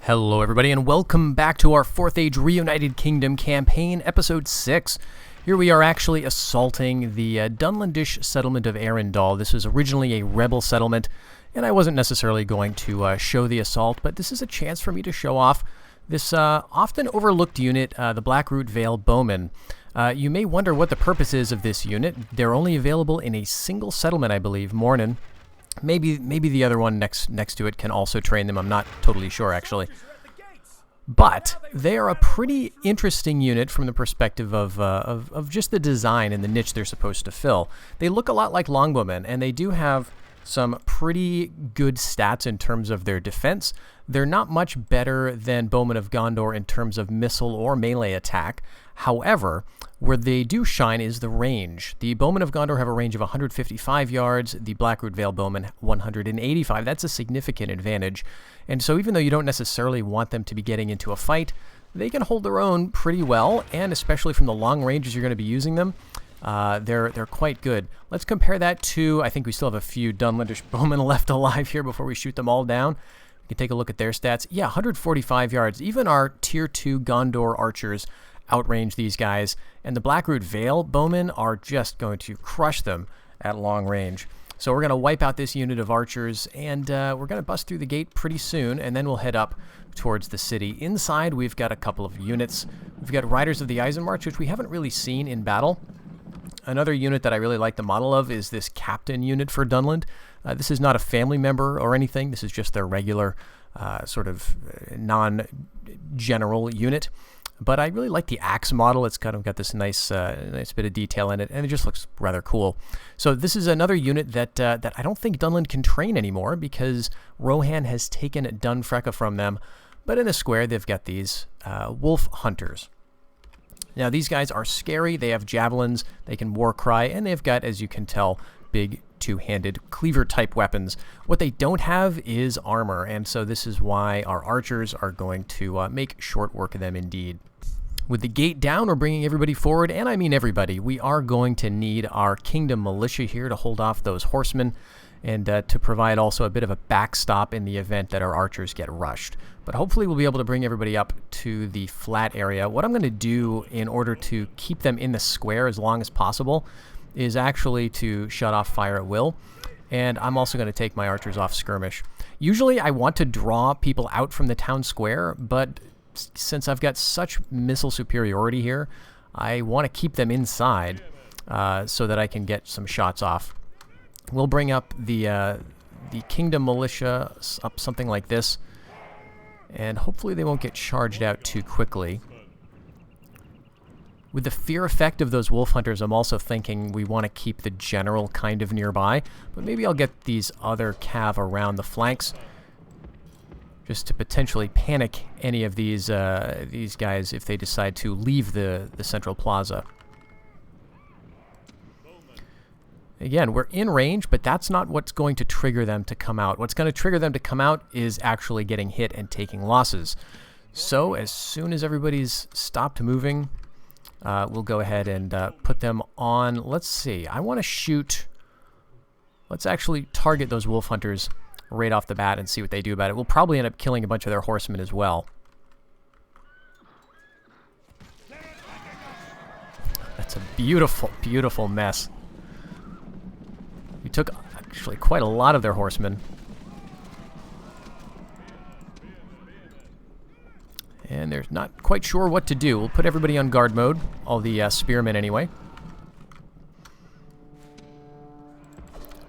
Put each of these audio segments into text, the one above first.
Hello everybody and welcome back to our 4th Age Reunited Kingdom campaign, episode 6. Here we are actually assaulting the Dunlandish settlement of Arundel. This was originally a rebel settlement, and I wasn't necessarily going to show the assault, but this is a chance for me to show off this often overlooked unit, the Blackroot Vale Bowmen. You may wonder what the purpose is of this unit. They're only available in a single settlement, I believe, Mornin. Maybe the other one next to it can also train them. I'm not totally sure, actually. But they are a pretty interesting unit from the perspective of just the design and the niche they're supposed to fill. They look a lot like longbowmen, and they do have some pretty good stats in terms of their defense. They're not much better than Bowmen of Gondor in terms of missile or melee attack. However, where they do shine is the range. The Bowmen of Gondor have a range of 155 yards, the Blackroot Vale Bowmen 185. That's a significant advantage. And so even though you don't necessarily want them to be getting into a fight, they can hold their own pretty well, and especially from the long ranges you're going to be using them, they're quite good. Let's compare that to, I think we still have a few Dunlandish Bowmen left alive here before we shoot them all down. We can take a look at their stats. Yeah, 145 yards. Even our Tier 2 Gondor archers outrange these guys, and the Blackroot Vale Bowmen are just going to crush them at long range. So we're going to wipe out this unit of archers, and we're going to bust through the gate pretty soon, and then we'll head up towards the city. Inside, we've got a couple of units. We've got Riders of the Eisenmarch, which we haven't really seen in battle. Another unit that I really like the model of is this Captain unit for Dunland. This is not a family member or anything. This is just their regular sort of non-general unit. But I really like the axe model. It's kind of got this nice bit of detail in it, and it just looks rather cool. So this is another unit that I don't think Dunland can train anymore because Rohan has taken Dunfrecka from them. But in the square, they've got these wolf hunters. Now, these guys are scary. They have javelins, they can war cry, and they've got, as you can tell, big two-handed cleaver-type weapons. What they don't have is armor, and so this is why our archers are going to make short work of them indeed. With the gate down, we're bringing everybody forward, and I mean everybody. We are going to need our Kingdom Militia here to hold off those horsemen, and to provide also a bit of a backstop in the event that our archers get rushed. But hopefully we'll be able to bring everybody up to the flat area. What I'm going to do in order to keep them in the square as long as possible is actually to shut off fire at will. And I'm also going to take my archers off skirmish. Usually I want to draw people out from the town square, but since I've got such missile superiority here, I want to keep them inside so that I can get some shots off. We'll bring up the Kingdom Militia up something like this, and hopefully they won't get charged out too quickly. With the fear effect of those wolf hunters, I'm also thinking we want to keep the general kind of nearby, but maybe I'll get these other cav around the flanks just to potentially panic any of these guys if they decide to leave the central plaza. Again, we're in range, but that's not what's going to trigger them to come out. What's going to trigger them to come out is actually getting hit and taking losses. So as soon as everybody's stopped moving, we'll go ahead and put them on. Let's see. I want to shoot. Let's actually target those wolf hunters right off the bat and see what they do about it. We'll probably end up killing a bunch of their horsemen as well. That's a beautiful, beautiful mess. We took actually quite a lot of their horsemen. And they're not quite sure what to do. We'll put everybody on guard mode, all the spearmen anyway.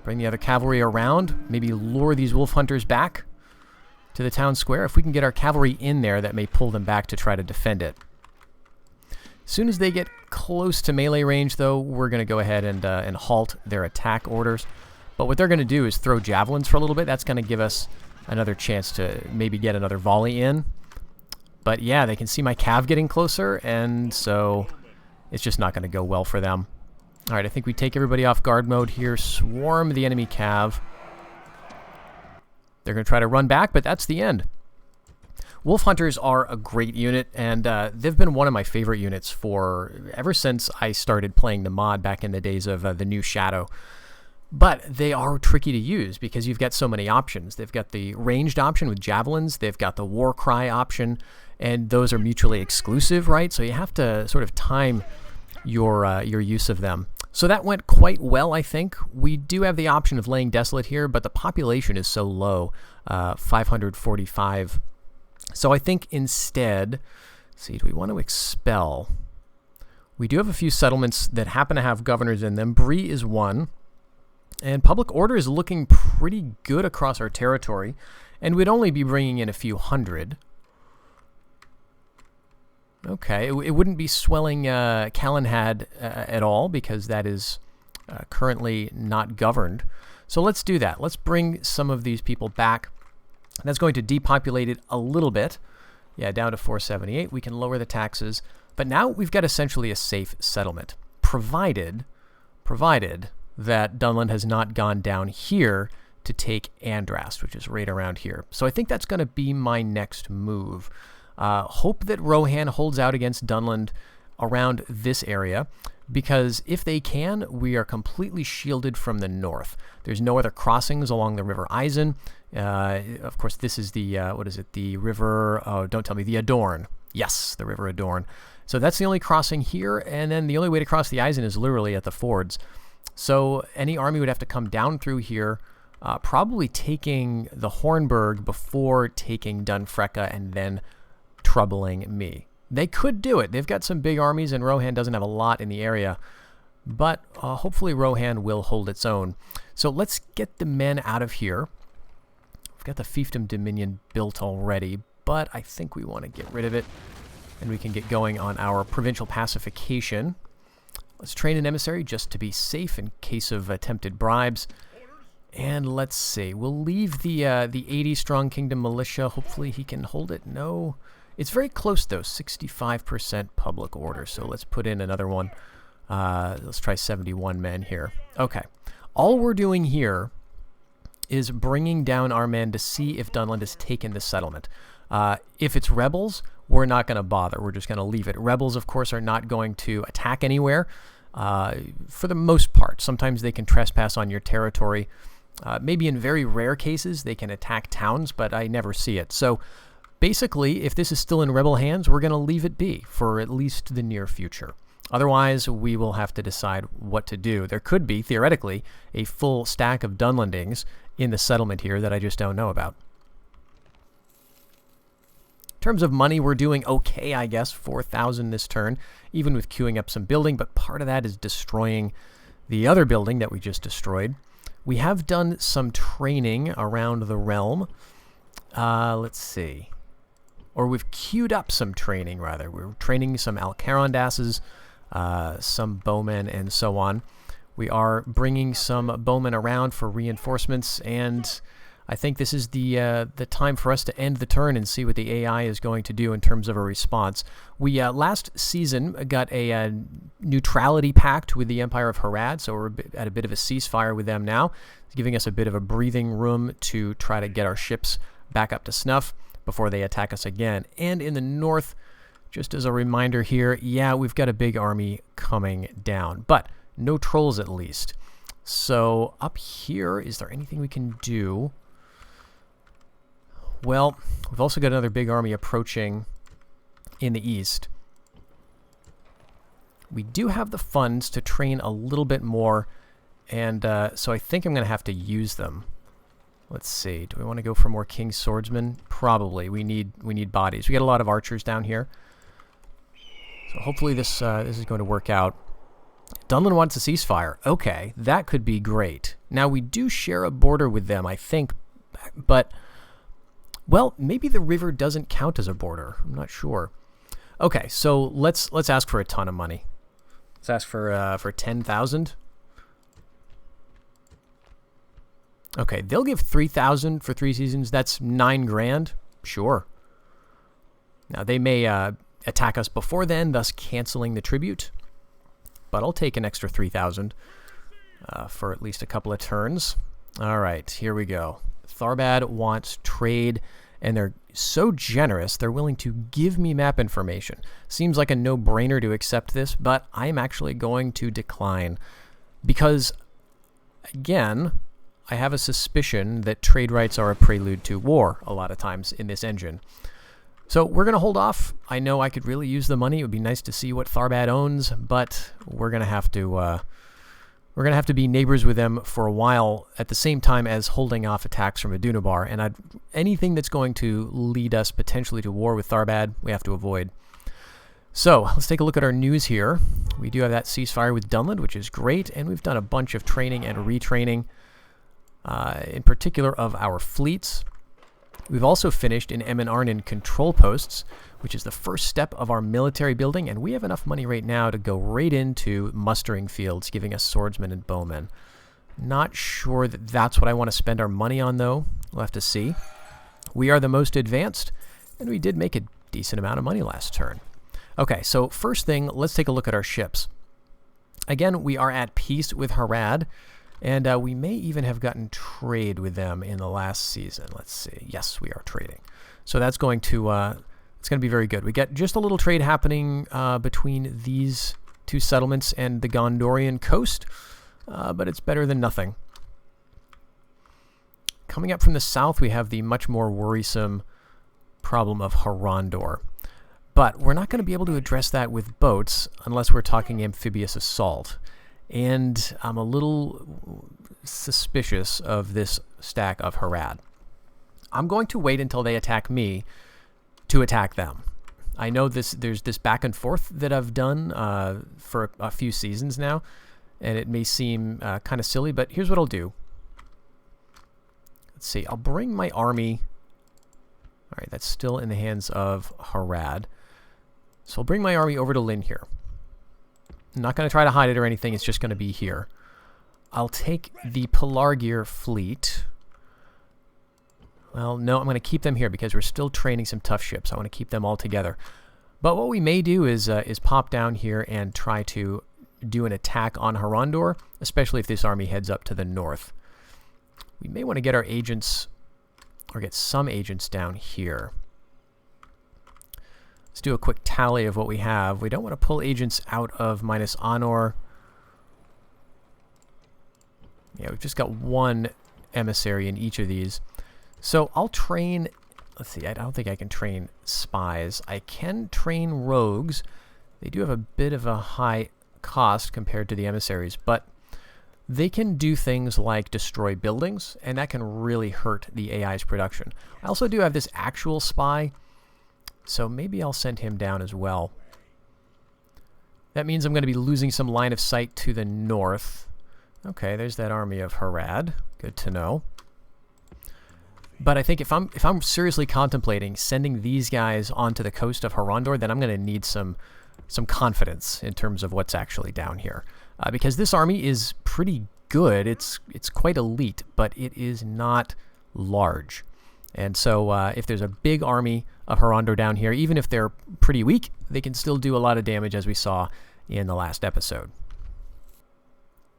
Bring the other cavalry around, maybe lure these wolf hunters back to the town square. If we can get our cavalry in there, that may pull them back to try to defend it. As soon as they get close to melee range, though, we're going to go ahead and halt their attack orders. But what they're going to do is throw javelins for a little bit. That's going to give us another chance to maybe get another volley in. But yeah, they can see my cav getting closer, and so it's just not going to go well for them. All right, I think we take everybody off guard mode here, swarm the enemy cav. They're going to try to run back, but that's the end. Wolf Hunters are a great unit, and they've been one of my favorite units for ever since I started playing the mod back in the days of the New Shadow. But they are tricky to use because you've got so many options. They've got the ranged option with javelins. They've got the war cry option, and those are mutually exclusive, right? So you have to sort of time your use of them. So that went quite well, I think. We do have the option of laying desolate here, but the population is so low, 545. So I think instead, let's see, do we want to expel? We do have a few settlements that happen to have governors in them. Bree is one. And public order is looking pretty good across our territory. And we'd only be bringing in a few hundred. Okay, it wouldn't be swelling Calenhad at all because that is currently not governed. So let's do that. Let's bring some of these people back. That's going to depopulate it a little bit. Yeah, down to 478. We can lower the taxes. But now we've got essentially a safe settlement, provided that Dunland has not gone down here to take Andrast, which is right around here. So I think that's going to be my next move. Hope that Rohan holds out against Dunland around this area, because if they can, we are completely shielded from the north. There's no other crossings along the River Eisen. Of course, this is the, what is it, the river, oh, don't tell me, the Adorn. Yes, the River Adorn. So that's the only crossing here, and then the only way to cross the Eisen is literally at the fords. So any army would have to come down through here, probably taking the Hornburg before taking Dunfrecka and then troubling me. They could do it. They've got some big armies, and Rohan doesn't have a lot in the area. But hopefully Rohan will hold its own. So let's get the men out of here. We've got the Fiefdom Dominion built already, but I think we want to get rid of it. And we can get going on our provincial pacification. Let's train an emissary just to be safe in case of attempted bribes. And let's see. We'll leave the 80-strong Kingdom Militia. Hopefully he can hold it. No. It's very close, though. 65% public order. So let's put in another one. Let's try 71 men here. Okay. All we're doing here is bringing down our men to see if Dunland has taken the settlement. If it's rebels, we're not going to bother. We're just going to leave it. Rebels, of course, are not going to attack anywhere for the most part. Sometimes they can trespass on your territory. Maybe in very rare cases, they can attack towns, but I never see it. So basically, if this is still in rebel hands, we're going to leave it be for at least the near future. Otherwise, we will have to decide what to do. There could be, theoretically, a full stack of Dunlandings in the settlement here that I just don't know about. In terms of money, we're doing okay, I guess, 4,000 this turn, even with queuing up some building, but part of that is destroying the other building that we just destroyed. We have done some training around the realm. Let's see. Or we've queued up some training, rather. We're training some Alcarondasses, some bowmen, and so on. We are bringing some bowmen around for reinforcements, and I think this is the time for us to end the turn and see what the AI is going to do in terms of a response. We last season got a neutrality pact with the Empire of Harad, so we're at a bit of a ceasefire with them now. It's giving us a bit of a breathing room to try to get our ships back up to snuff before they attack us again. And in the north, just as a reminder here, yeah, we've got a big army coming down, but no trolls at least. So up here, is there anything we can do? Well, we've also got another big army approaching in the east. We do have the funds to train a little bit more, and so I think I'm going to have to use them. Let's see. Do we want to go for more King's Swordsmen? Probably. We need bodies. We got a lot of archers down here, so hopefully this is going to work out. Dunland wants a ceasefire. Okay, that could be great. Now we do share a border with them, I think, but well, maybe the river doesn't count as a border. I'm not sure. Okay, so let's ask for a ton of money. Let's ask for 10,000. Okay, they'll give 3,000 for 3 seasons. That's 9 grand. Sure. Now they may attack us before then, thus canceling the tribute. But I'll take an extra 3,000 for at least a couple of turns. All right, here we go. Tharbad wants trade, and they're so generous, they're willing to give me map information. Seems like a no-brainer to accept this, but I'm actually going to decline because again, I have a suspicion that trade rights are a prelude to war a lot of times in this engine. So we're going to hold off. I know I could really use the money. It would be nice to see what Tharbad owns, but we're going to have to be neighbors with them for a while at the same time as holding off attacks from Adunabar. And anything that's going to lead us potentially to war with Tharbad, we have to avoid. So let's take a look at our news here. We do have that ceasefire with Dunland, which is great, and we've done a bunch of training and retraining, in particular of our fleets. We've also finished in Emin Arnin control posts, which is the first step of our military building, and we have enough money right now to go right into mustering fields, giving us swordsmen and bowmen. Not sure that that's what I want to spend our money on, though. We'll have to see. We are the most advanced, and we did make a decent amount of money last turn. Okay, so first thing, let's take a look at our ships. Again, we are at peace with Harad, and we may even have gotten trade with them in the last season. Let's see. Yes, we are trading. So that's going to it's going to be very good. We get just a little trade happening between these two settlements and the Gondorian coast, but it's better than nothing. Coming up from the south, we have the much more worrisome problem of Harondor. But we're not going to be able to address that with boats unless we're talking amphibious assault. And I'm a little suspicious of this stack of Harad. I'm going to wait until they attack me to attack them. I know there's this back and forth that I've done for a few seasons now, and it may seem kind of silly, but here's what I'll do. Let's see. I'll bring my army. All right, that's still in the hands of Harad. So I'll bring my army over to Lynn here. I'm not going to try to hide it or anything. It's just going to be here. I'll take the Pelargir fleet. Well, no, I'm going to keep them here because we're still training some tough ships. I want to keep them all together. But what we may do is pop down here and try to do an attack on Harondor, especially if this army heads up to the north. We may want to get our agents, or get some agents down here. Let's do a quick tally of what we have. We don't want to pull agents out of minus Honor. Yeah, we've just got one emissary in each of these. So I'll train, let's see, I don't think I can train spies. I can train rogues. They do have a bit of a high cost compared to the emissaries, but they can do things like destroy buildings, and that can really hurt the AI's production. I also do have this actual spy, so maybe I'll send him down as well. That means I'm going to be losing some line of sight to the north. Okay, there's that army of Harad. Good to know. But I think if I'm seriously contemplating sending these guys onto the coast of Harondor, then I'm going to need some confidence in terms of what's actually down here. Because this army is pretty good. It's quite elite, but it is not large. And so if there's a big army of Harondor down here, even if they're pretty weak, they can still do a lot of damage, as we saw in the last episode.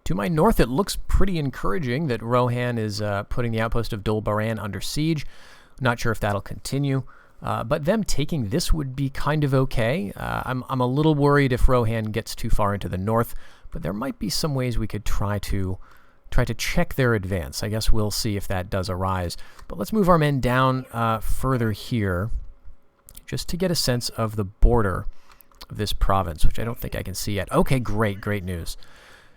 To my north, it looks pretty encouraging that Rohan is putting the outpost of Dol Baran under siege. Not sure if that'll continue. But them taking this would be kind of okay. I'm a little worried if Rohan gets too far into the north, but there might be some ways we could try to check their advance. I guess we'll see if that does arise. But let's move our men down further here, just to get a sense of the border of this province, which I don't think I can see yet. Okay, great news.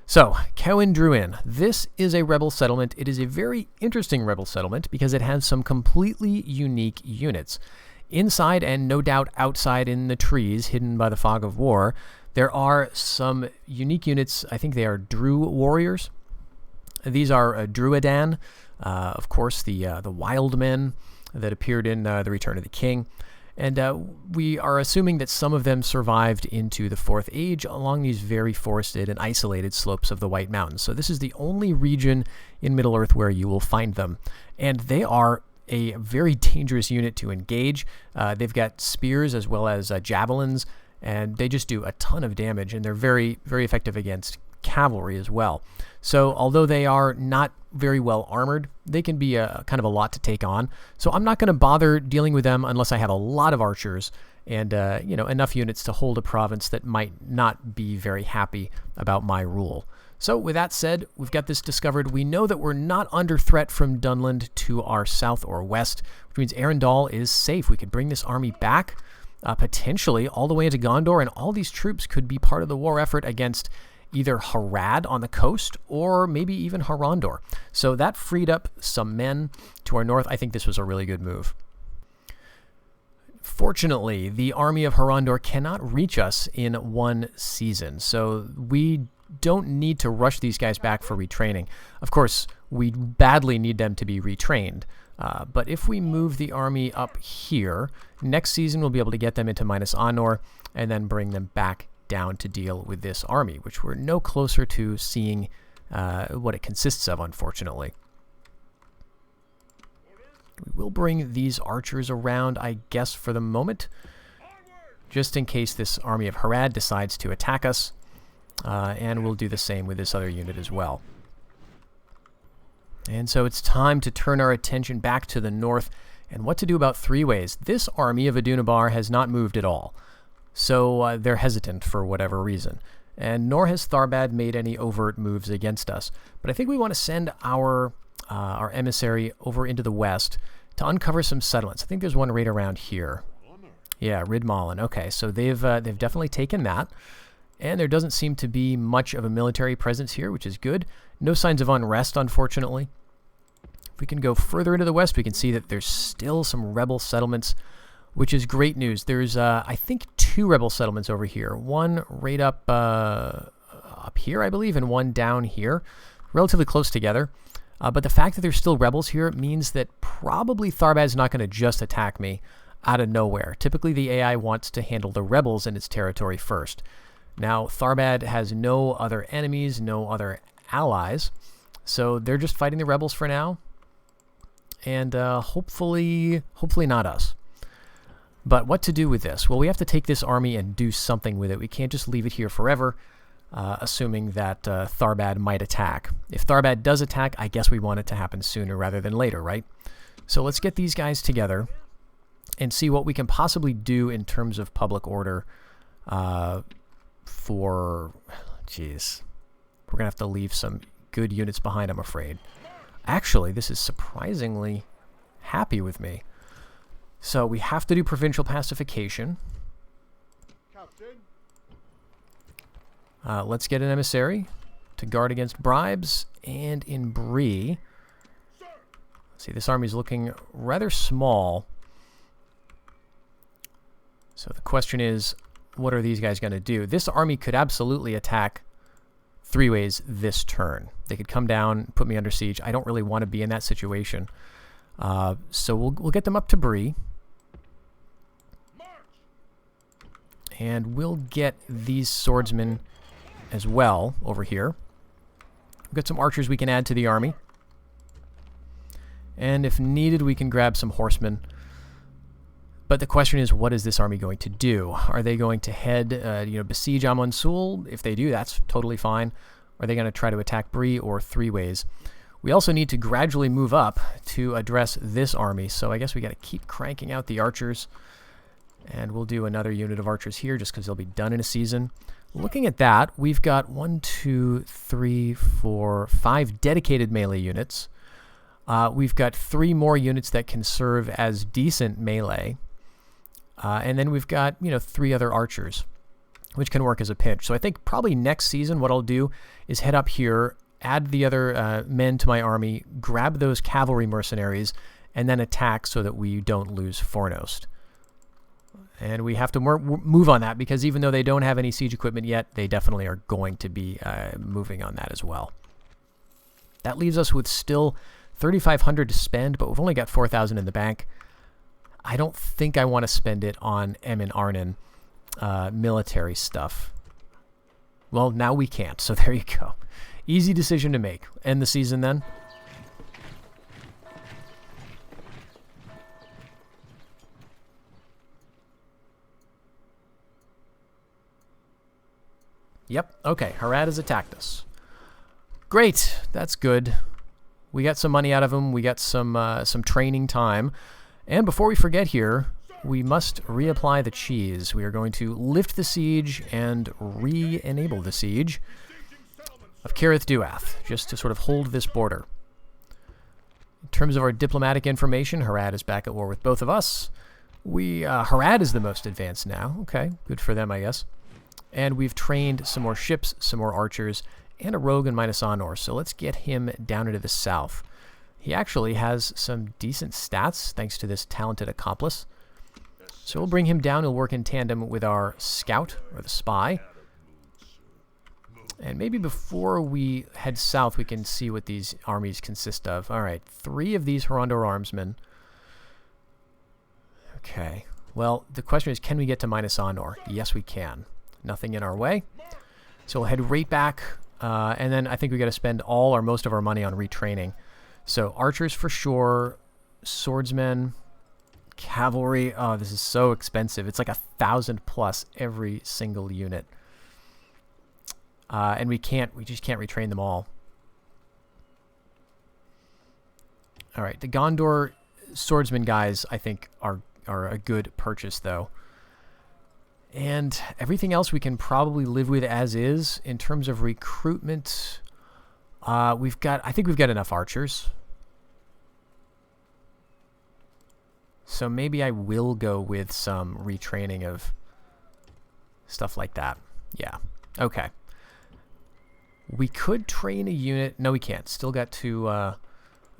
So, Cowan Druin. This is a rebel settlement. It is a very interesting rebel settlement because it has some completely unique units. Inside and no doubt outside in the trees, hidden by the fog of war, there are some unique units. I think they are Dru warriors. These are Druidan, of course, the wild men that appeared in The Return of the King. And we are assuming that some of them survived into the Fourth Age along these very forested and isolated slopes of the White Mountains. So this is the only region in Middle-earth where you will find them. And they are a very dangerous unit to engage. They've got spears as well as javelins, and they just do a ton of damage, and they're very, very effective against cavalry as well. So although they are not very well armored, they can be kind of a lot to take on. So I'm not going to bother dealing with them unless I have a lot of archers and enough units to hold a province that might not be very happy about my rule. So with that said, we've got this discovered. We know that we're not under threat from Dunland to our south or west, which means Arendal is safe. We could bring this army back, potentially all the way into Gondor, and all these troops could be part of the war effort against either Harad on the coast or maybe even Harondor. So that freed up some men to our north. I think this was a really good move. Fortunately, the army of Harondor cannot reach us in one season, so we don't need to rush these guys back for retraining. Of course, we badly need them to be retrained, but if we move the army up here, next season we'll be able to get them into Minas Anor and then bring them back down to deal with this army, which we're no closer to seeing what it consists of, unfortunately. We will bring these archers around, I guess, for the moment, just in case this army of Harad decides to attack us, and we'll do the same with this other unit as well. And so it's time to turn our attention back to the north and what to do about Three Ways. This army of Adunabar has not moved at all, so they're hesitant for whatever reason. And nor has Tharbad made any overt moves against us. But I think we want to send our emissary over into the west to uncover some settlements. I think there's one right around here. Yeah, Ridmalin. Okay, so they've definitely taken that. And there doesn't seem to be much of a military presence here, which is good. No signs of unrest, unfortunately. If we can go further into the west, we can see that there's still some rebel settlements, which is great news. There's, I think, 2 rebel settlements over here. One right up here, I believe, and one down here. Relatively close together. But the fact that there's still rebels here means that probably Tharbad's not going to just attack me out of nowhere. Typically, the AI wants to handle the rebels in its territory first. Now, Tharbad has no other enemies, no other allies, so they're just fighting the rebels for now, and hopefully not us. But what to do with this? Well, we have to take this army and do something with it. We can't just leave it here forever, assuming that Tharbad might attack. If Tharbad does attack, I guess we want it to happen sooner rather than later, right? So let's get these guys together and see what we can possibly do in terms of public order Jeez. We're going to have to leave some good units behind, I'm afraid. Actually, this is surprisingly happy with me. So we have to do provincial pacification. Let's get an emissary to guard against bribes. And in Bree, see, this army's looking rather small. So the question is, what are these guys going to do? This army could absolutely attack Three Ways this turn. They could come down, put me under siege. I don't really want to be in that situation. So we'll get them up to Bree. And we'll get these swordsmen as well over here. We've got some archers we can add to the army. And if needed, we can grab some horsemen. But the question is, what is this army going to do? Are they going to head, besiege Amonsul? If they do, that's totally fine. Are they going to try to attack Bree or Three Ways? We also need to gradually move up to address this army. So I guess we got to keep cranking out the archers. And we'll do another unit of archers here just because they'll be done in a season. Looking at that, we've got 1, 2, 3, 4, 5 dedicated melee units. We've got 3 more units that can serve as decent melee. And then we've got, 3 other archers, which can work as a pinch. So I think probably next season what I'll do is head up here, add the other men to my army, grab those cavalry mercenaries, and then attack so that we don't lose Fornost. And we have to move on that because even though they don't have any siege equipment yet, they definitely are going to be moving on that as well. That leaves us with still 3,500 to spend, but we've only got 4,000 in the bank. I don't think I want to spend it on Emin Arnon military stuff. Well, now we can't, so there you go. Easy decision to make. End the season then. Yep, okay, Harad has attacked us. Great, that's good. We got some money out of him, we got some training time. And before we forget here, we must reapply the cheese. We are going to lift the siege and re-enable the siege. of Kirith Duath, just to sort of hold this border. In terms of our diplomatic information, Harad is back at war with both of us. Harad is the most advanced now. Okay, good for them, I guess. And we've trained some more ships, some more archers, and a rogue in Minas Honor. So let's get him down into the south. He actually has some decent stats, thanks to this talented accomplice. So we'll bring him down. He'll work in tandem with our scout, or the spy. And maybe before we head south, we can see what these armies consist of. All right, 3 of these Horondor armsmen. Okay. Well, the question is, can we get to Minas Honor? Yes, we can. Nothing in our way. So we'll head right back. And then I think we got to spend all or most of our money on retraining. So archers for sure. Swordsmen. Cavalry. Oh, this is so expensive. It's like 1,000 plus every single unit. And we just can't retrain them all. All right, the Gondor swordsman guys, I think, are a good purchase, though. And everything else we can probably live with as is. In terms of recruitment, I think we've got enough archers. So maybe I will go with some retraining of stuff like that. Yeah, okay. We could train a unit. No, we can't. Still got to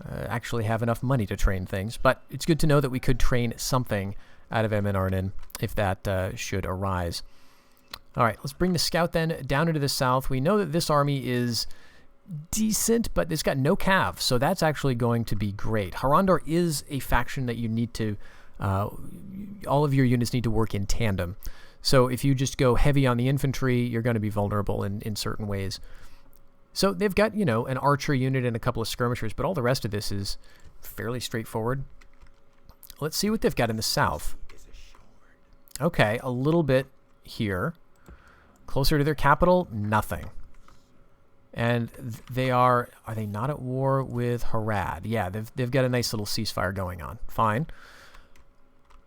actually have enough money to train things. But it's good to know that we could train something out of Eminarnin if that should arise. All right, let's bring the scout then down into the south. We know that this army is decent, but it's got no cav, so that's actually going to be great. Horondor is a faction that you need to... all of your units need to work in tandem. So if you just go heavy on the infantry, you're going to be vulnerable in certain ways. So they've got, you know, an archer unit and a couple of skirmishers, but all the rest of this is fairly straightforward. Let's see what they've got in the south. Okay, a little bit here. Closer to their capital, nothing. And they are they not at war with Harad? Yeah, they've got a nice little ceasefire going on. Fine.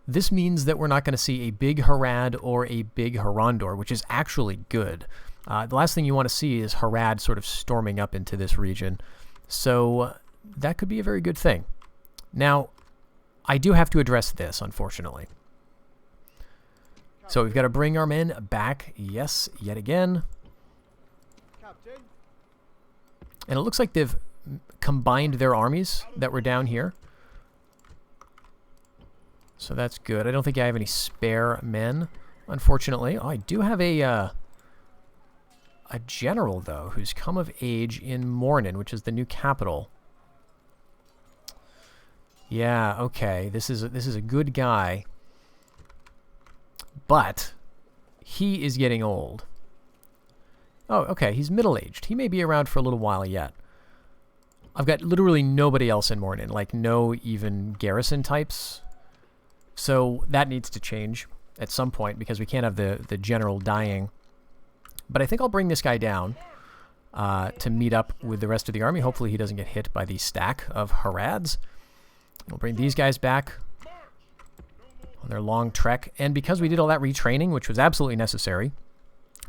This means that we're not going to see a big Harad or a big Horondor, which is actually good. The last thing you want to see is Harad sort of storming up into this region. So that could be a very good thing. Now, I do have to address this, unfortunately. So we've got to bring our men back, yes, yet again. And it looks like they've combined their armies that were down here. So that's good. I don't think I have any spare men, unfortunately. Oh, I do have a general, though, who's come of age in Mornin, which is the new capital. Yeah, okay. This is a good guy. But he is getting old. Oh, okay. He's middle-aged. He may be around for a little while yet. I've got literally nobody else in Mornin, like no even garrison types. So that needs to change at some point because we can't have the general dying. But I think I'll bring this guy down to meet up with the rest of the army. Hopefully he doesn't get hit by the stack of Harads. We'll bring these guys back on their long trek. And because we did all that retraining, which was absolutely necessary,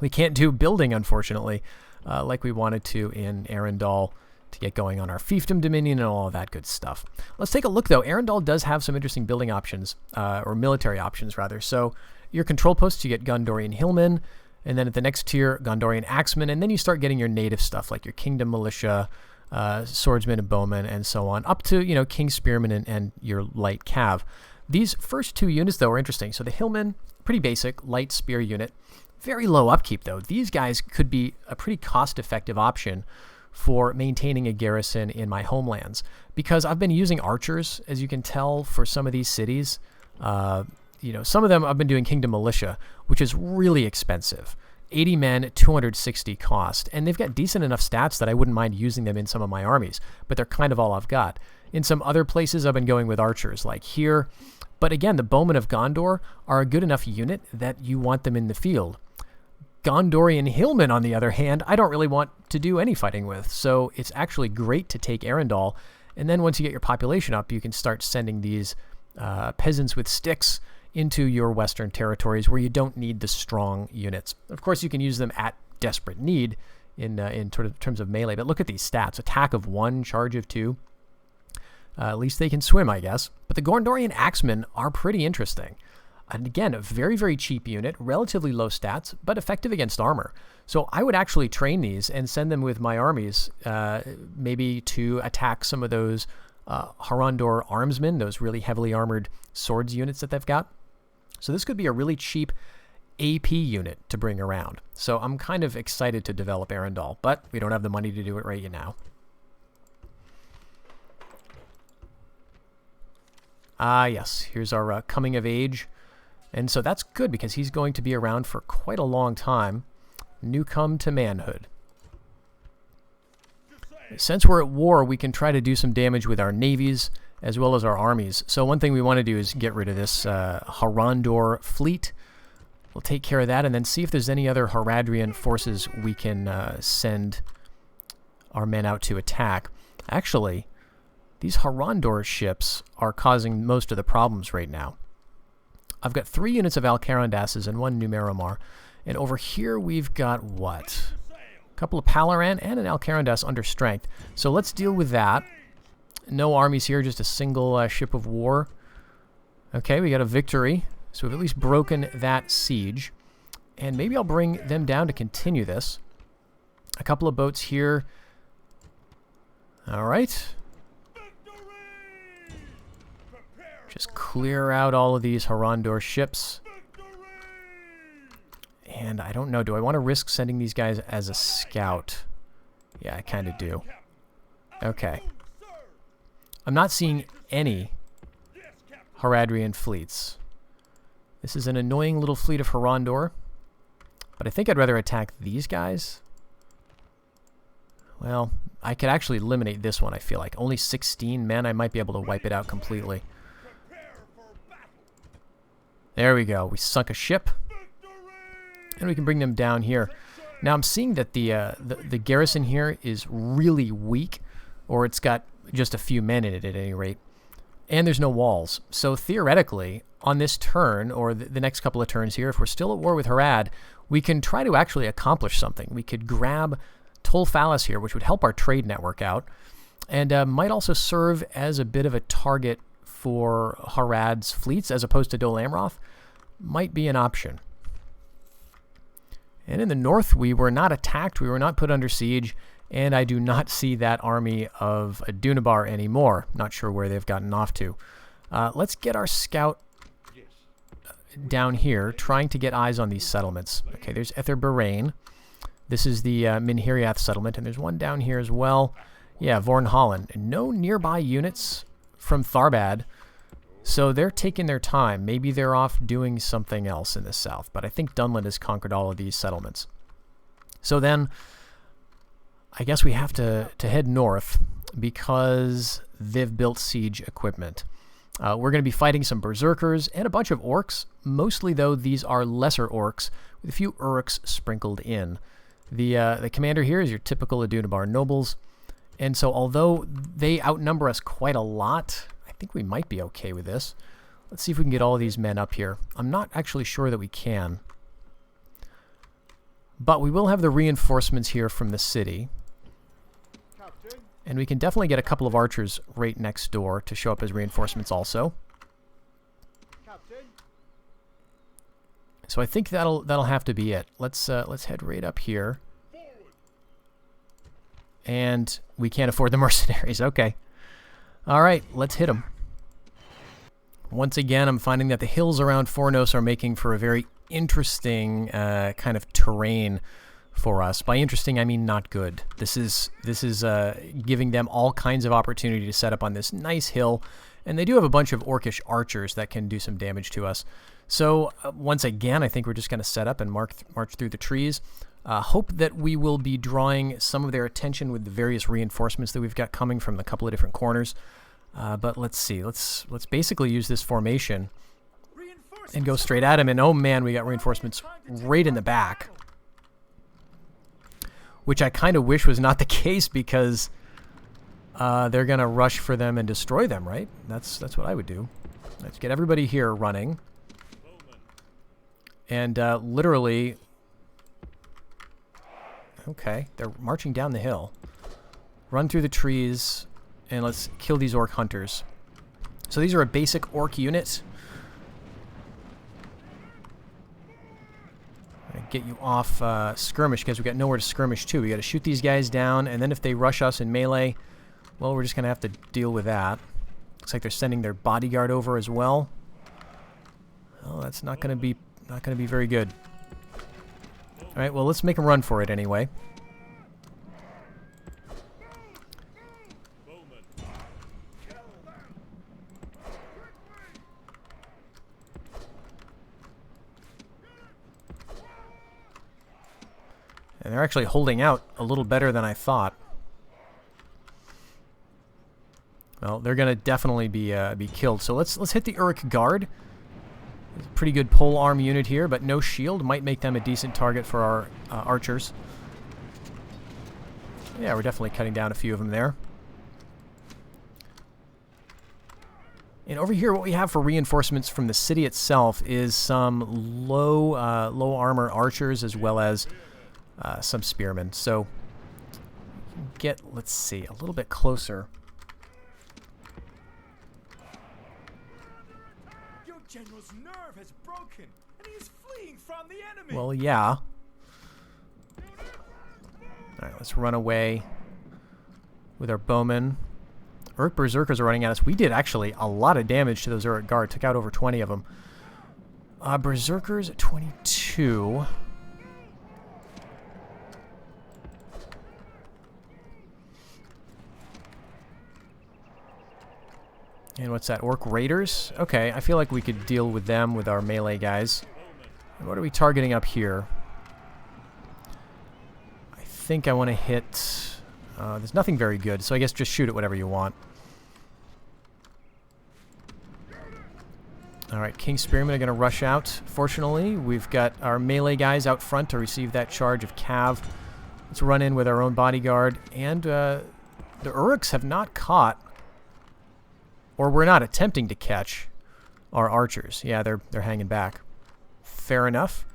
we can't do building, unfortunately, like we wanted to in Arendal to get going on our fiefdom dominion and all of that good stuff. Let's take a look, though. Arendal does have some interesting building options, or military options, rather. So your control posts, you get Gondorian Hillmen, and then at the next tier, Gondorian Axemen, and then you start getting your native stuff, like your Kingdom Militia, Swordsmen and Bowmen, and so on, up to, you know, King Spearmen and your light cav. These first 2 units, though, are interesting. So the Hillmen, pretty basic, light spear unit. Very low upkeep, though. These guys could be a pretty cost-effective option for maintaining a garrison in my homelands. Because I've been using archers, as you can tell, for some of these cities. You know, some of them I've been doing Kingdom Militia, which is really expensive. 80 men, 260 cost. And they've got decent enough stats that I wouldn't mind using them in some of my armies. But they're kind of all I've got. In some other places, I've been going with archers, like here. But again, the Bowmen of Gondor are a good enough unit that you want them in the field. Gondorian Hillmen, on the other hand, I don't really want to do any fighting with. So it's actually great to take Arendal. And then once you get your population up, you can start sending these peasants with sticks into your western territories where you don't need the strong units. Of course, you can use them at desperate need in terms of melee. But look at these stats: attack of 1, charge of 2. At least they can swim, I guess. But the Gorndorian Axemen are pretty interesting. And again, a very, very cheap unit, relatively low stats, but effective against armor. So I would actually train these and send them with my armies, maybe to attack some of those Harondor armsmen, those really heavily armored swords units that they've got. So this could be a really cheap AP unit to bring around. So I'm kind of excited to develop Arendal, but we don't have the money to do it right now. Yes, here's our coming of age. And so that's good because he's going to be around for quite a long time. Newcome to manhood. Since we're at war, we can try to do some damage with our navies as well as our armies. So one thing we want to do is get rid of this Harondor fleet. We'll take care of that and then see if there's any other Haradrian forces we can send our men out to attack. Actually, these Harondor ships are causing most of the problems right now. I've got 3 units of Alcarandasses and 1 Numeromar. And over here we've got what? A couple of Palaran and an Alcarandas under strength. So let's deal with that. No armies here, just a single ship of war. Okay, we got a victory. So we've at least broken that siege. And maybe I'll bring them down to continue this. A couple of boats here. All right. Just clear out all of these Harondor ships. And I don't know, do I want to risk sending these guys as a scout? Yeah, I kind of do. Okay. I'm not seeing any Haradrian fleets. This is an annoying little fleet of Harondor. But I think I'd rather attack these guys. Well, I could actually eliminate this one, I feel like. Only 16 men, I might be able to wipe it out completely. There we go. We sunk a ship. And we can bring them down here. Now I'm seeing that the garrison here is really weak. Or it's got just a few men in it at any rate. And there's no walls. So theoretically, on this turn, or the next couple of turns here, if we're still at war with Harad, we can try to actually accomplish something. We could grab Tolfalis here, which would help our trade network out. And might also serve as a bit of a target for Harad's fleets as opposed to Dol Amroth. Might be an option. And in the north, we were not attacked, we were not put under siege, and I do not see that army of Dunabar anymore. Not sure where they've gotten off to. Let's get our scout down here, trying to get eyes on these settlements. Okay, there's Ether Barain. This is the Minhiriath settlement, and there's one down here as well. Yeah, Vornhallen. No nearby units from Tharbad, so they're taking their time. Maybe they're off doing something else in the south, but I think Dunland has conquered all of these settlements. So then, I guess we have to head north because they've built siege equipment. We're going to be fighting some berserkers and a bunch of orcs. Mostly, though, these are lesser orcs with a few urks sprinkled in. The commander here is your typical Adunabar nobles, and so although they outnumber us quite a lot, I think we might be okay with this. Let's see if we can get all of these men up here. I'm not actually sure that we can. But we will have the reinforcements here from the city. And we can definitely get a couple of archers right next door to show up as reinforcements also. So I think that'll have to be it. Let's head right up here. And we can't afford the mercenaries. Okay. All right, let's hit them. Once again, I'm finding that the hills around Fornost are making for a very interesting kind of terrain for us. By interesting, I mean not good. This is giving them all kinds of opportunity to set up on this nice hill, and they do have a bunch of orcish archers that can do some damage to us. So once again, I think we're just going to set up and march through the trees. Hope that we will be drawing some of their attention with the various reinforcements that we've got coming from a couple of different corners. But let's see. Let's basically use this formation and go straight at him. And oh man, we got reinforcements right in the back, which I kind of wish was not the case because they're going to rush for them and destroy them, right? That's what I would do. Let's get everybody here running. And literally... Okay, they're marching down the hill. Run through the trees, and let's kill these orc hunters. So these are a basic orc unit. I'm gonna get you off skirmish because we got nowhere to skirmish to. We got to shoot these guys down, and then if they rush us in melee, well, we're just gonna have to deal with that. Looks like they're sending their bodyguard over as well. Oh, that's not gonna be very good. All right, well, let's make them run for it anyway. And they're actually holding out a little better than I thought. Well, they're gonna definitely be killed. So let's hit the Uruk Guard. It's a pretty good pole arm unit here, but no shield might make them a decent target for our archers. Yeah, we're definitely cutting down a few of them there. And over here, what we have for reinforcements from the city itself is some low armor archers as well as some spearmen. So get, let's see, a little bit closer. Your general's nerve has broken, and he is fleeing from the enemy. Well, yeah. All right, let's run away with our bowmen. Uruk Berserkers are running at us. We did actually a lot of damage to those Uruk Guard. Took out over 20 of them. Berserkers at 22. And what's that? Orc Raiders? Okay, I feel like we could deal with them with our melee guys. And what are we targeting up here? I think I want to hit... there's nothing very good, so I guess just shoot at whatever you want. Alright, King Spearmen are going to rush out. Fortunately, we've got our melee guys out front to receive that charge of cav. Let's run in with our own bodyguard. And the Uruks have not caught, or we're not attempting to catch, our archers. Yeah, they're hanging back. Fair enough.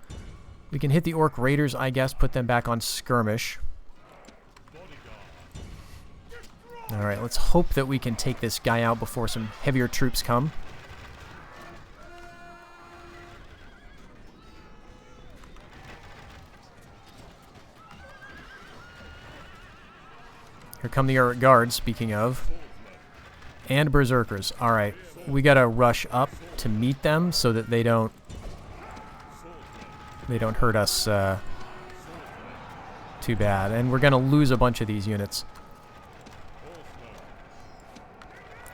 We can hit the Orc Raiders, I guess, put them back on skirmish. Alright, let's hope that we can take this guy out before some heavier troops come. Here come the Uruk Guards, speaking of. And Berserkers. Alright, we gotta rush up to meet them so that they don't hurt us too bad. And we're gonna lose a bunch of these units.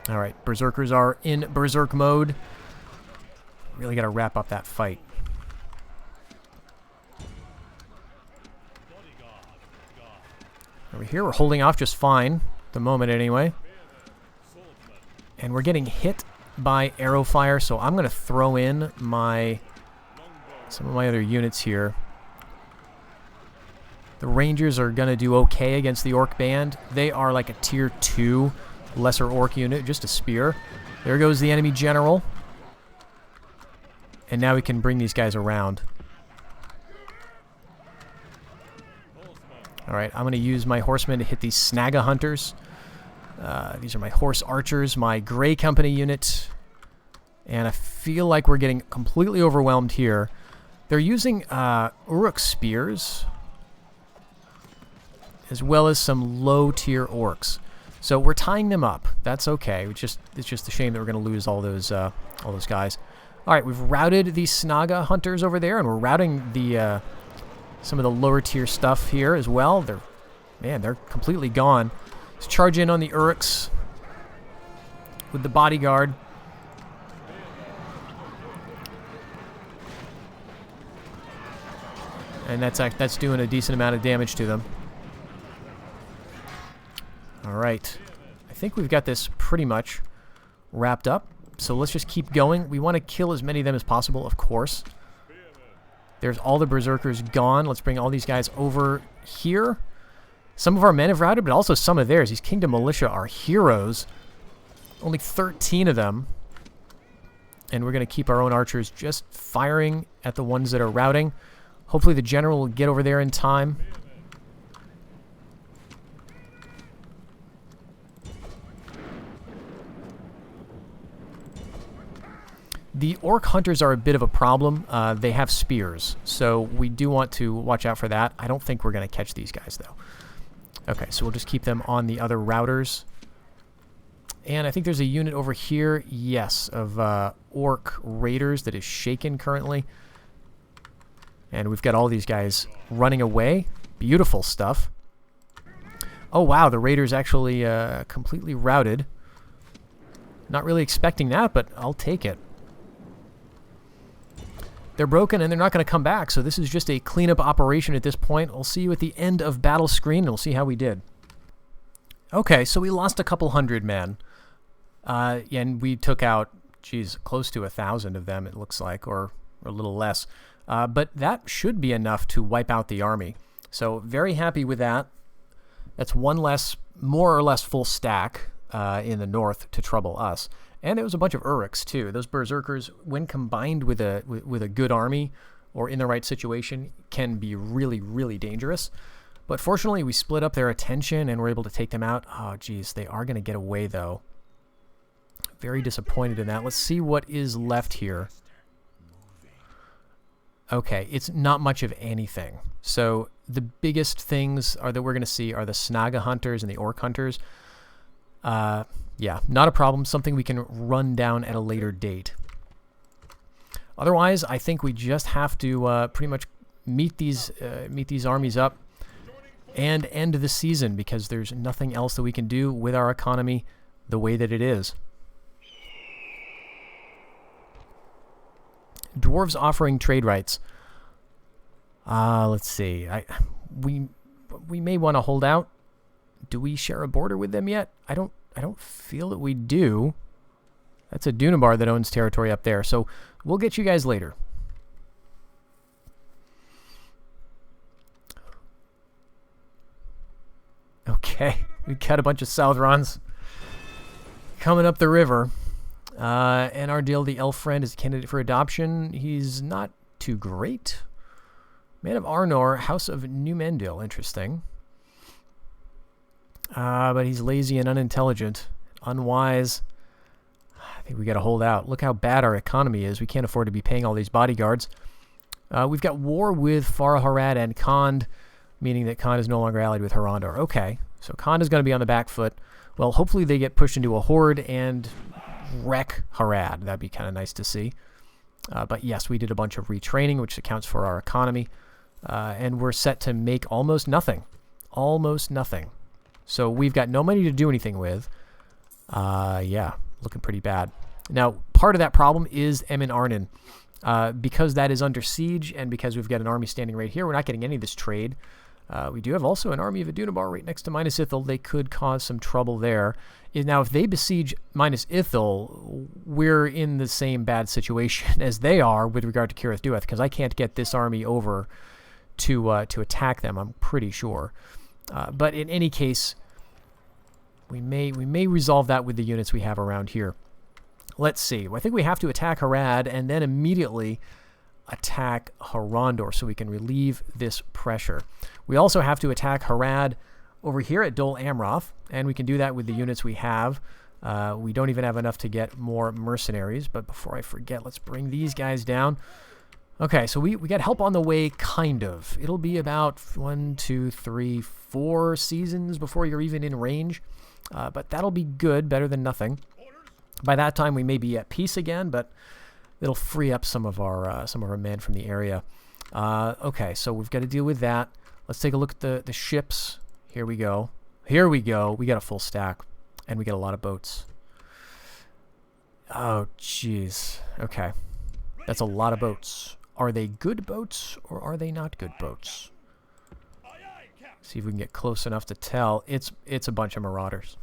Alright, Berserkers are in Berserk mode. Really gotta wrap up that fight. Over here, we're holding off just fine. At the moment, anyway. And we're getting hit by arrow fire, so I'm gonna throw in some of my other units here. The Rangers are gonna do okay against the Orc Band. They are like a tier 2 lesser orc unit, just a spear. There goes the enemy general. And now we can bring these guys around. Alright, I'm going to use my horsemen to hit these Snaga hunters. These are my horse archers, my Grey Company unit. And I feel like we're getting completely overwhelmed here. They're using Uruk spears, as well as some low-tier orcs. So we're tying them up. That's okay. It's just a shame that we're going to lose all those guys. All right, we've routed these Snaga hunters over there, and we're routing the some of the lower tier stuff here as well. They're completely gone. Let's charge in on the Uruks with the bodyguard. And that's doing a decent amount of damage to them. Alright, I think we've got this pretty much wrapped up, so let's just keep going. We want to kill as many of them as possible, of course. There's all the Berserkers gone. Let's bring all these guys over here. Some of our men have routed, but also some of theirs. These Kingdom Militia are heroes. Only 13 of them. And we're going to keep our own archers just firing at the ones that are routing. Hopefully the general will get over there in time. The orc hunters are a bit of a problem. They have spears, so we do want to watch out for that. I don't think we're going to catch these guys, though. Okay, so we'll just keep them on the other routers. And I think there's a unit over here, yes, of orc raiders that is shaken currently. And we've got all these guys running away. Beautiful stuff. Oh, wow, the raiders actually completely routed. Not really expecting that, but I'll take it. They're broken and they're not going to come back, so this is just a cleanup operation at this point. I'll see you at the end of battle screen, and we'll see how we did. Okay, so we lost a couple hundred men. And we took out, geez, close to 1,000 of them, it looks like, or a little less. But that should be enough to wipe out the army. So very happy with that. That's one less, more or less full stack in the north to trouble us. And there was a bunch of Uruks, too. Those berserkers, when combined with a good army or in the right situation, can be really, really dangerous. But fortunately, we split up their attention and were able to take them out. Oh, geez, they are going to get away, though. Very disappointed in that. Let's see what is left here. Okay, it's not much of anything. So the biggest things that we're going to see are the Snaga hunters and the orc hunters. Yeah, not a problem. Something we can run down at a later date. Otherwise, I think we just have to pretty much meet these armies up and end the season, because there's nothing else that we can do with our economy the way that it is. Dwarves offering trade rights. Let's see. We may want to hold out. Do we share a border with them yet? I don't feel that we do. That's a Dunabar that owns territory up there. So we'll get you guys later. Okay, we got a bunch of Southrons coming up the river. And our deal, the elf friend, is a candidate for adoption. He's not too great. Man of Arnor, House of Numendil. Interesting. But he's lazy and unintelligent. Unwise. I think we got to hold out. Look how bad our economy is. We can't afford to be paying all these bodyguards. We've got war with Farharad and Khand, meaning that Khand is no longer allied with Harondor. Okay, so Khand is going to be on the back foot. Well, hopefully they get pushed into a horde and wreck Harad. That'd be kind of nice to see. But yes, we did a bunch of retraining, which accounts for our economy. And we're set to make almost nothing. Almost nothing. So we've got no money to do anything with. Yeah, looking pretty bad. Now, part of that problem is Emin Arnin. Because that is under siege, and because we've got an army standing right here, we're not getting any of this trade. We do have also an army of Adunabar right next to Minas Ithil. They could cause some trouble there. Now, if they besiege Minas Ithil, we're in the same bad situation as they are with regard to Kirith Dueth, because I can't get this army over to attack them, I'm pretty sure. But in any case, we may resolve that with the units we have around here. Let's see. I think we have to attack Harad and then immediately attack Harondor so we can relieve this pressure. We also have to attack Harad over here at Dol Amroth, and we can do that with the units we have. We don't even have enough to get more mercenaries, but before I forget, let's bring these guys down. Okay, so we got help on the way, kind of. It'll be about 1, 2, 3, 4 seasons before you're even in range, but that'll be good, better than nothing. By that time, we may be at peace again, but it'll free up some of our men from the area. Okay, so we've got to deal with that. Let's take a look at the ships. Here we go. Here we go. We got a full stack, and we got a lot of boats. Oh, jeez. Okay, that's a lot of boats. Are they good boats, or are they not good boats? See if we can get close enough to tell. It's a bunch of marauders.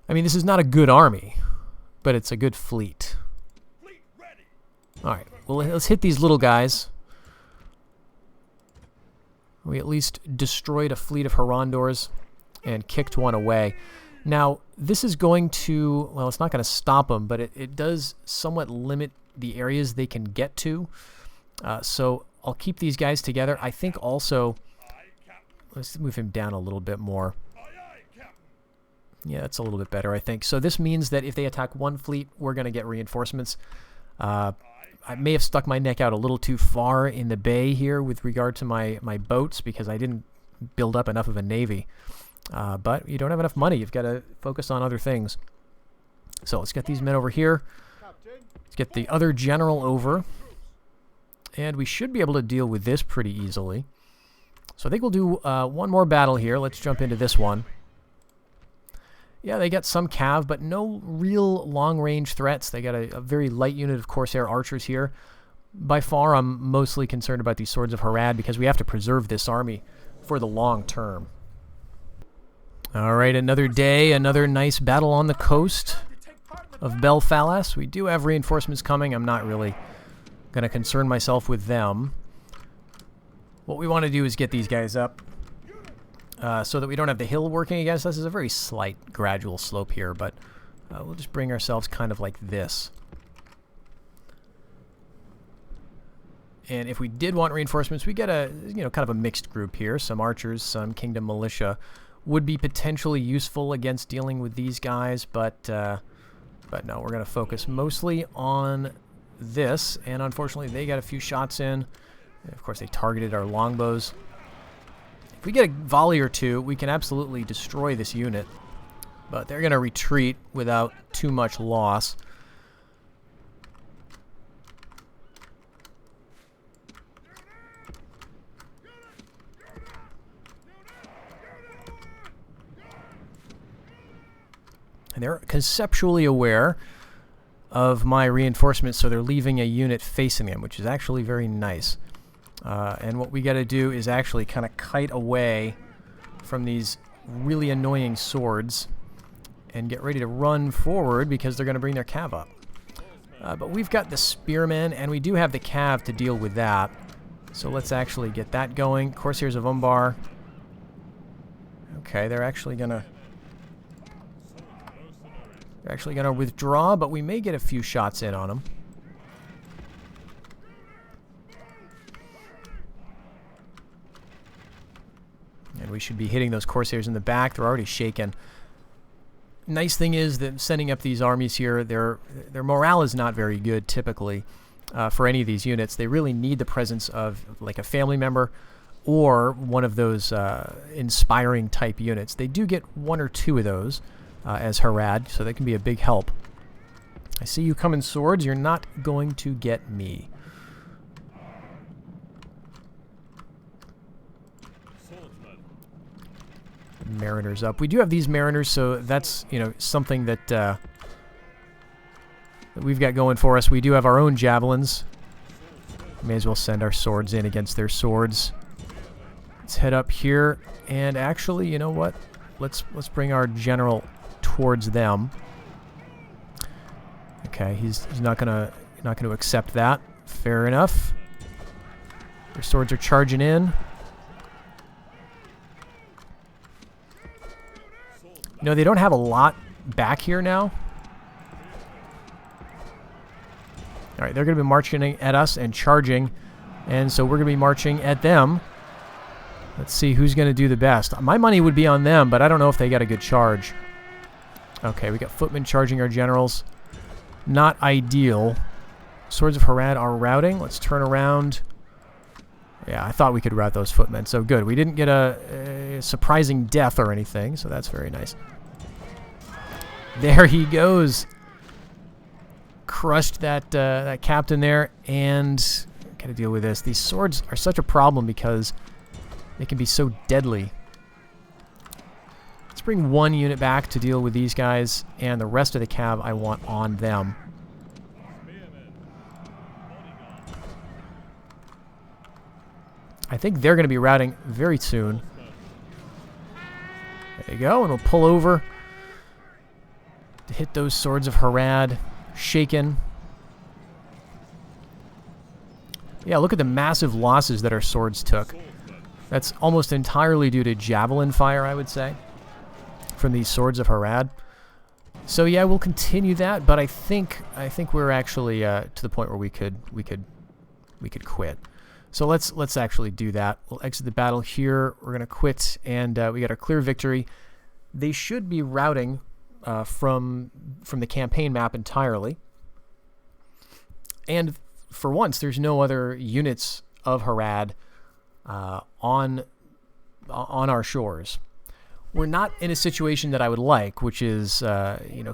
I mean, this is not a good army, but it's a good fleet. Alright, well, let's hit these little guys. We at least destroyed a fleet of Harondors and kicked one away. Now, this is going to, well, it's not going to stop them, but it does somewhat limit the areas they can get to. So I'll keep these guys together. I think also, let's move him down a little bit more. Yeah, that's a little bit better, I think. So this means that if they attack one fleet, we're going to get reinforcements. I may have stuck my neck out a little too far in the bay here with regard to my boats because I didn't build up enough of a navy. But you don't have enough money. You've got to focus on other things. So let's get these men over here. Let's get the other general over. And we should be able to deal with this pretty easily. So I think we'll do one more battle here. Let's jump into this one. Yeah, they got some cav, but no real long-range threats. They got a very light unit of Corsair archers here. By far, I'm mostly concerned about these Swords of Harad because we have to preserve this army for the long term. All right, another day, another nice battle on the coast of Belfalas. We do have reinforcements coming. I'm not really going to concern myself with them. What we want to do is get these guys up so that we don't have the hill working against us. There's a very slight gradual slope here, but we'll just bring ourselves kind of like this. And if we did want reinforcements, we get a kind of a mixed group here. Some archers, some kingdom militia would be potentially useful against dealing with these guys, but no, we're going to focus mostly on this. And unfortunately, they got a few shots in. And of course, they targeted our longbows. If we get a volley or two, we can absolutely destroy this unit. But they're going to retreat without too much loss. And they're conceptually aware of my reinforcements, so they're leaving a unit facing them, which is actually very nice. And what we got to do is actually kind of kite away from these really annoying swords and get ready to run forward because they're going to bring their cav up. But we've got the spearmen, and we do have the cav to deal with that. So let's actually get that going. Corsairs of Umbar. Okay, they're actually going to withdraw, but we may get a few shots in on them. And we should be hitting those Corsairs in the back. They're already shaken. Nice thing is that sending up these armies here, their morale is not very good typically for any of these units. They really need the presence of like a family member or one of those inspiring type units. They do get one or two of those as Harad, so that can be a big help. I see you come in swords. You're not going to get me. Mariners up. We do have these mariners, so that's something that, that we've got going for us. We do have our own javelins. May as well send our swords in against their swords. Let's head up here, and actually, you know what? Let's bring our general towards them. Okay, he's not gonna accept that. Fair enough. Their swords are charging in. They don't have a lot back here now. All right, they're going to be marching at us and charging, and so we're going to be marching at them. Let's see who's going to do the best. My money would be on them, but I don't know if they got a good charge. Okay, we got footmen charging our generals. Not ideal. Swords of Harad are routing. Let's turn around. Yeah, I thought we could rout those footmen, so good. We didn't get a surprising death or anything, so that's very nice. There he goes. Crushed that captain there, and got to deal with this. These swords are such a problem because they can be so deadly. Let's bring one unit back to deal with these guys, and the rest of the cav I want on them. I think they're going to be routing very soon. There you go, and we'll pull over to hit those Swords of Harad. Shaken. Yeah, look at the massive losses that our swords took. That's almost entirely due to javelin fire, I would say, from these Swords of Harad. So yeah, we'll continue that, but I think we're actually to the point where we could quit. So let's actually do that. We'll exit the battle here. We're gonna quit, and we got a clear victory. they should be routing from the campaign map entirely. And for once, there's no other units of Harad on our shores. We're not in a situation that I would like, which is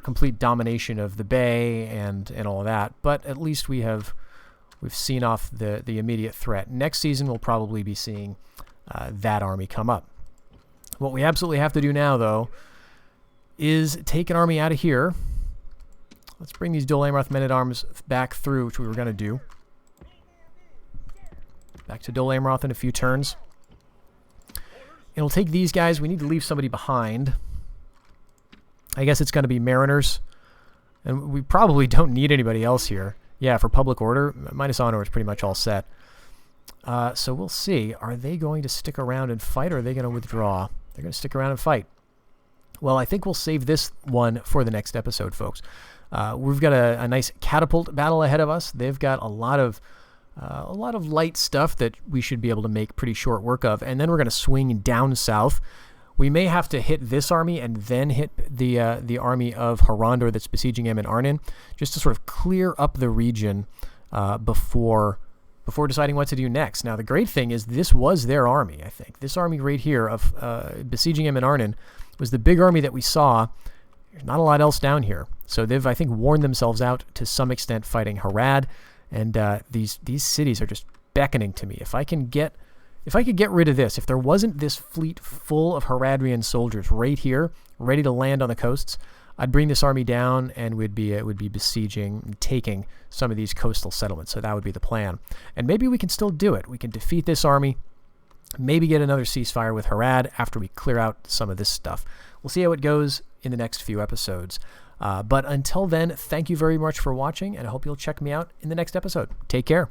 complete domination of the bay and all of that. But at least we've seen off the immediate threat. Next season, we'll probably be seeing that army come up. What we absolutely have to do now, though, is take an army out of here. Let's bring these Dol Amroth men-at-arms back through, which we were going to do. Back to Dol Amroth in a few turns. And we'll take these guys. We need to leave somebody behind. I guess it's going to be Mariners. And we probably don't need anybody else here. Yeah, for public order, Minus Honor is pretty much all set. So we'll see. Are they going to stick around and fight, or are they going to withdraw? They're going to stick around and fight. Well, I think we'll save this one for the next episode, folks. We've got a nice catapult battle ahead of us. They've got a lot of light stuff that we should be able to make pretty short work of. And then we're going to swing down south. We may have to hit this army and then hit the army of Harandor that's besieging him in Arnon, just to sort of clear up the region before deciding what to do next. Now, the great thing is this was their army, I think. This army right here of besieging him in Arnon was the big army that we saw. There's not a lot else down here. So they've, I think, worn themselves out to some extent fighting Harad. And these cities are just beckoning to me. If I could get rid of this, if there wasn't this fleet full of Haradrian soldiers right here, ready to land on the coasts, I'd bring this army down and we'd be besieging and taking some of these coastal settlements. So that would be the plan. And maybe we can still do it. We can defeat this army, maybe get another ceasefire with Harad after we clear out some of this stuff. We'll see how it goes in the next few episodes. But until then, thank you very much for watching, and I hope you'll check me out in the next episode. Take care.